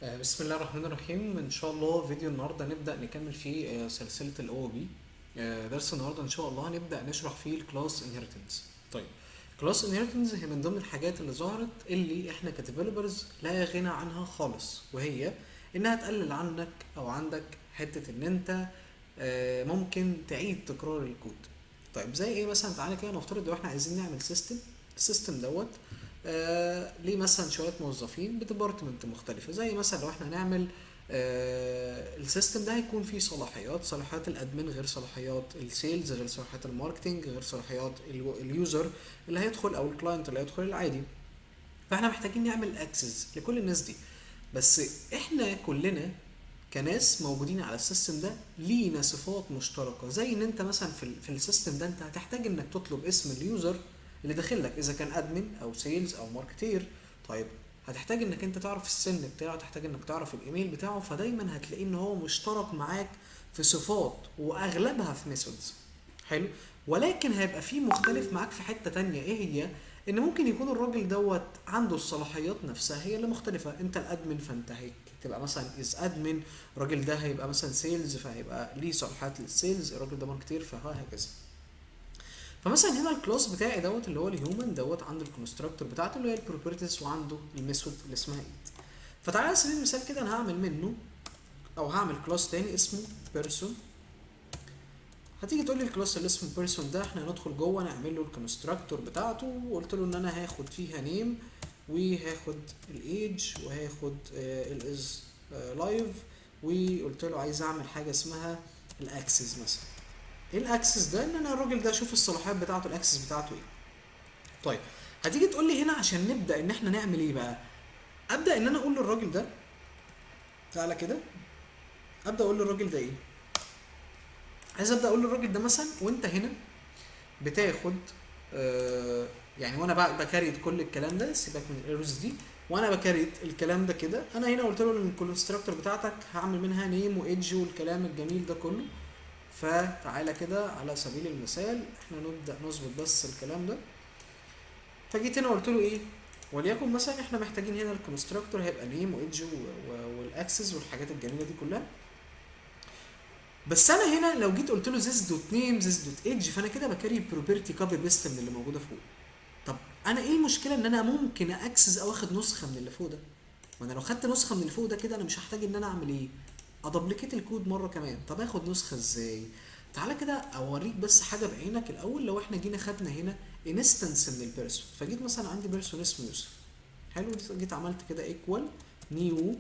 بسم الله الرحمن الرحيم. ان شاء الله فيديو النهارده نبدا نكمل فيه سلسله الاو بي. درس النهارده ان شاء الله هنبدا نشرح فيه الكلاس انهيرتنس. طيب، كلاس انهيرتنس هي من ضمن الحاجات اللي ظهرت اللي احنا كديفلوبرز لا غنى عنها خالص، وهي انها تقلل عنك او عندك حته ان انت ممكن تعيد تكرار الكود. طيب زي ايه مثلا؟ تعالى كده نفترض لو احنا عايزين نعمل السيستم دوت ليه مثلا شويه موظفين بديبارتمنت مختلفه، زي مثلا لو احنا نعمل السيستم ده هيكون فيه صلاحيات الادمن غير صلاحيات السيلز، غير صلاحيات الماركتنج، غير صلاحيات اليوزر اللي هيدخل او الكلاينت اللي هيدخل العادي. فاحنا محتاجين نعمل اكسس لكل الناس دي. بس احنا كلنا كناس موجودين على السيستم ده لينا صفات مشتركه، زي ان انت مثلا في السيستم ده انت هتحتاج انك تطلب اسم اليوزر اللي داخل لك، اذا كان ادمن او سيلز او ماركتير. طيب، هتحتاج انك انت تعرف السن بتاعه، تحتاج انك تعرف الايميل بتاعه، فدايما هتلاقي ان هو مشترك معاك في صفات واغلبها في ميثودز. حلو. ولكن هيبقى فيه مختلف معاك في حتة تانية، ايه هي؟ ان ممكن يكون الراجل دوت عنده الصلاحيات نفسها هي اللي مختلفة. انت الادمن فانت هيك تبقى مثلا از ادمن، الراجل ده هيبقى مثلا سيلز فهيبقى ليه صلاحيات للسيلز، الراجل ده ماركتير فهكذا. فمثلا هنا الكلاس بتاعي دوت اللي هو الهيومن دوت عنده الكونستراكتور بتاعته اللي هي البروبرتيز، وعنده الميثود اللي اسمها ايد. فتعالى على سبيل المثال كده انا هعمل منه او هعمل كلاس تاني اسمه بيرسون. هتيجي تقول لي الكلاس اللي اسمه بيرسون ده احنا هندخل جوه نعمل له الكونستراكتور بتاعته، وقلت له ان انا هاخد فيها نيم وهاخد الايدج وهاخد الاز لايف، وقلت له عايز اعمل حاجه اسمها الاكسس مثلا. ايه الاكسس ده؟ ان انا الراجل ده اشوف الصلاحيات بتاعته، الاكسس بتاعته ايه. طيب، هتيجي تقول لي هنا عشان نبدا ان احنا نعمل ايه بقى؟ ابدا ان انا اقول للراجل ده تعالى كده، ابدا اقول للراجل ده ايه؟ عايز ابدا اقول للراجل ده مثلا وانت هنا بتاخد يعني وانا بكريت كل الكلام ده، سيبك من الايرورز دي، وانا بكريت الكلام ده كده، انا هنا قلت له ان الكونستراكتور بتاعتك هعمل منها نيم وايدج والكلام الجميل ده كله. فتعالى كده على سبيل المثال احنا نبدا نظبط بس الكلام ده. فجيت هنا قلت له ايه؟ وليكن مثلا احنا محتاجين هنا الكونستراكتور هيبقى نيم وايدج والاكسس والحاجات الجميله دي كلها. بس انا هنا لو جيت قلت له this دوت نيم this دوت ايدج، فانا كده بكري بروبرتي كوبي بيست من اللي موجوده فوق. طب انا ايه المشكله ان انا ممكن اكسس او اخد نسخه من اللي فوق ده؟ ما انا لو خدت نسخه من اللي فوق ده كده انا مش هحتاج ان انا اعمل ايه؟ ادبليكيت الكود مره كمان. طب اخد نسخه ازاي؟ تعالى كده اوريك بس حاجه بعينك الاول. لو احنا جينا خدنا هنا انستنس من البيرسون، فجيت مثلا عندي بيرسون اسمه يوسف. حلو، جيت عملت كده ايكوال نيو.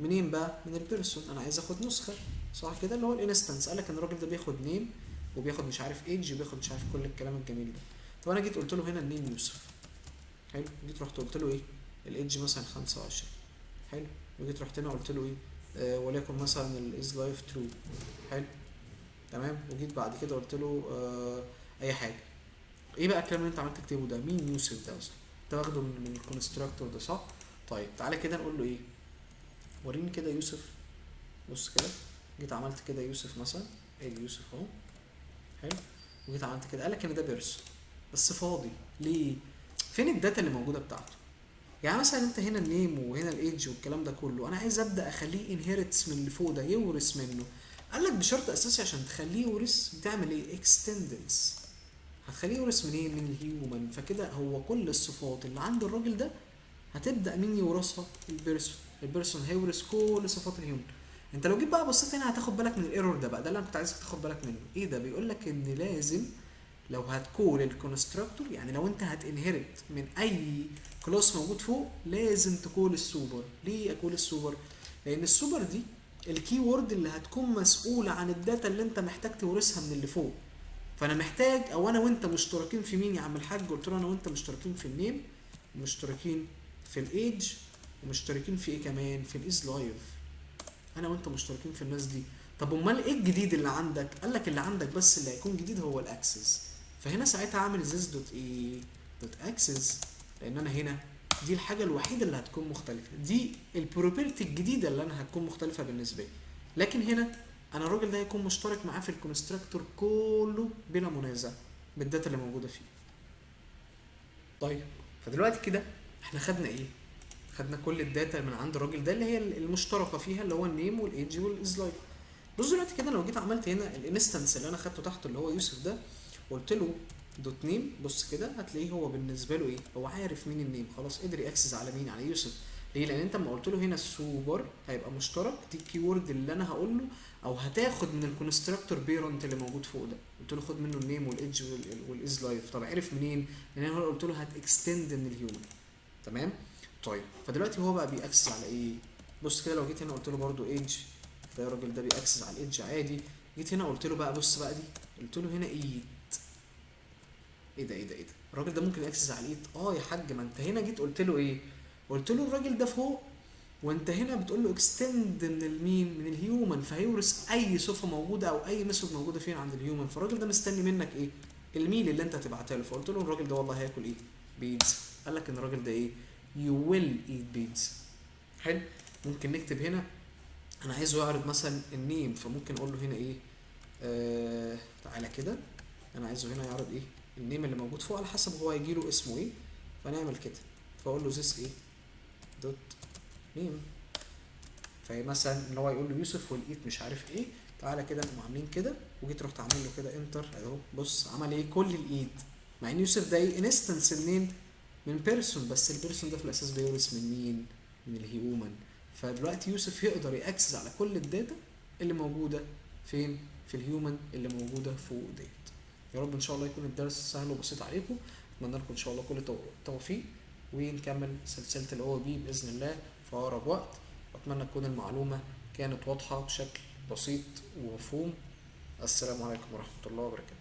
منين بقى؟ من البيرسون، انا عايز اخد نسخه. صح كده؟ اللي هو الانستنس قال لك ان الراجل ده بياخد نيم وبياخد مش عارف ايدج وبياخد مش عارف كل الكلام الجميل ده. طب انا جيت قلت له هنا النيم يوسف. حلو، جيت رحت قلت له ايه؟ الايدج مثلا 25. حلو، وجيت رحت هنا قلت له ايه؟ وليكن مثلا الاز لايف ترو. حلو، تمام. وجيت بعد كده قلت له اي حاجه. ايه بقى الكلام اللي انت عملت تكتبه ده؟ مين يوسف ده اصلا؟ انت واخده من الكونستراكتور ده صح؟ طيب تعالى كده نقول له ايه؟ وريني كده يوسف. بص كده، جيت عملت كده يوسف مثلا، ايه يوسف اهو. حلو، وجيت عملت كده قالك ان ده بيرسون بس فاضي. ليه؟ فين الداتا اللي موجوده بتاعته؟ يعني مثلا انت هنا النيم وهنا الايدج والكلام ده كله، انا عايز ابدا اخليه انهيرتس من اللي فوق ده، يورث منه. قال لك بشرط اساسي عشان تخليه يورث بتعمل ايه؟ اكستندنس. هتخليه يورث منين؟ من الهيومن. فكده هو كل الصفات اللي عند الراجل ده هتبدا مين يورثها؟ البيرسون. البيرسون هيورث كل صفات الهيومن. انت لو جيت بقى بصيت هنا هتاخد بالك من الايرور ده بقى، ده اللي انا كنت عايزك تاخد بالك منه. ايه ده؟ بيقول لك ان لازم لو هتكول الكونستراكتور، يعني لو انت هتنهرت من اي كلاس موجود فوق، لازم تكول السوبر. ليه اكول السوبر؟ لان السوبر دي الكي وورد اللي هتكون مسؤولة عن الداتا اللي انت محتاج تورثها من اللي فوق. فانا محتاج، او انا وانت مشتركين في مين يا عم الحاج؟ قلت له انا وانت مشتركين في النيم، مشتركين في الايدج، ومشتركين في ايه كمان؟ في الايز لايف. انا وانت مشتركين في الناس دي. طب امال ايه الجديد اللي عندك؟ قال لك اللي عندك بس اللي هيكون جديد هو الاكسس. فهنا ساعتها عامل زيز دوت ايه؟ دوت اكسس. لان انا هنا دي الحاجه الوحيده اللي هتكون مختلفه، دي البروبرتي الجديده اللي انا هتكون مختلفه بالنسبه لي. لكن هنا انا الراجل ده هيكون مشترك معاه في الكونستراكتور كله بلا منازع بالداتا اللي موجوده فيه. طيب، فدلوقتي كده احنا خدنا ايه؟ خدنا كل الداتا من عند الراجل ده اللي هي المشتركه فيها، اللي هو النيم والايدج والاز لايف. بص دلوقتي كده لو جيت عملت هنا الانستنس اللي انا خدته تحته اللي هو يوسف ده، قلت له دوت نيم، بص كده هتلاقيه هو بالنسبه له ايه، هو عارف مين النيم، خلاص قدر ياكسس على مين، على يوسف. ليه؟ لان انت لما قلت له هنا السوبر هيبقى مشترك، دي الكيورد اللي انا هقول له، او هتاخد من الكونستراكتور بيرنت اللي موجود فوق ده، قلت له خد منه النيم والايدج والاز لايف. طب عرف منين؟ لان انا قلت له هتكستند من الهيومن. تمام. طيب فدلوقتي هو بقى بيأكسس على ايه؟ بص كده لو جيت هنا قلت له برده ايدج، فالراجل ده بيأكسس على الايدج عادي. جيت هنا قلت له بقى بص بقى دي، قلت له هنا ايد، ايه ده ايه ده ايه ده، الراجل ده ممكن يأكسس على الايد؟ اه يا حاج، ما انت هنا جيت قلت له ايه، قلت له الراجل ده فوق، وانت هنا بتقول له اكستند من المين، من الهيومن، فهيورث اي صفه موجوده او اي ميثود موجوده فين عند الهيومن. فالراجل ده مستني منك ايه؟ الميل اللي انت هتبعتها له. فقلت له الراجل ده والله هياكل ايه؟ بيتزا. قال لك ان الراجل ده ايه؟ يو ويل ايت بيتزا. حلو. ممكن نكتب هنا انا عايزه يعرض مثلا النيم، فممكن اقول له هنا ايه، تعالى كده، انا عايزه هنا يعرض ايه، النيم اللي موجود فوق على حسب هو هيجيله اسمه ايه. فنعمل كده، فاقول له this ايه دوت نيم، فمثلا ان هو يقول له يوسف والايت مش عارف ايه. تعالى كده نقوم عاملين كده، وجيت رحت عامل له كده انتر اهو، بص عمل ايه، كل الايد، مع ان يوسف ده ايه، انستنس منين، من بيرسون، بس البيرسون ده في الاساس بيورث من مين، من الهيومن. فدلوقتي يوسف يقدر ياكسس على كل الداتا اللي موجوده فين، في الهيومن اللي موجوده فوق ديت. يا رب ان شاء الله يكون الدرس سهل وبسيط عليكم. اتمنى لكم ان شاء الله كل التوفيق، ونكمل سلسله الاو بي باذن الله في اقرب وقت. واتمنى تكون المعلومه كانت واضحه بشكل بسيط ومفهوم. السلام عليكم ورحمه الله وبركاته.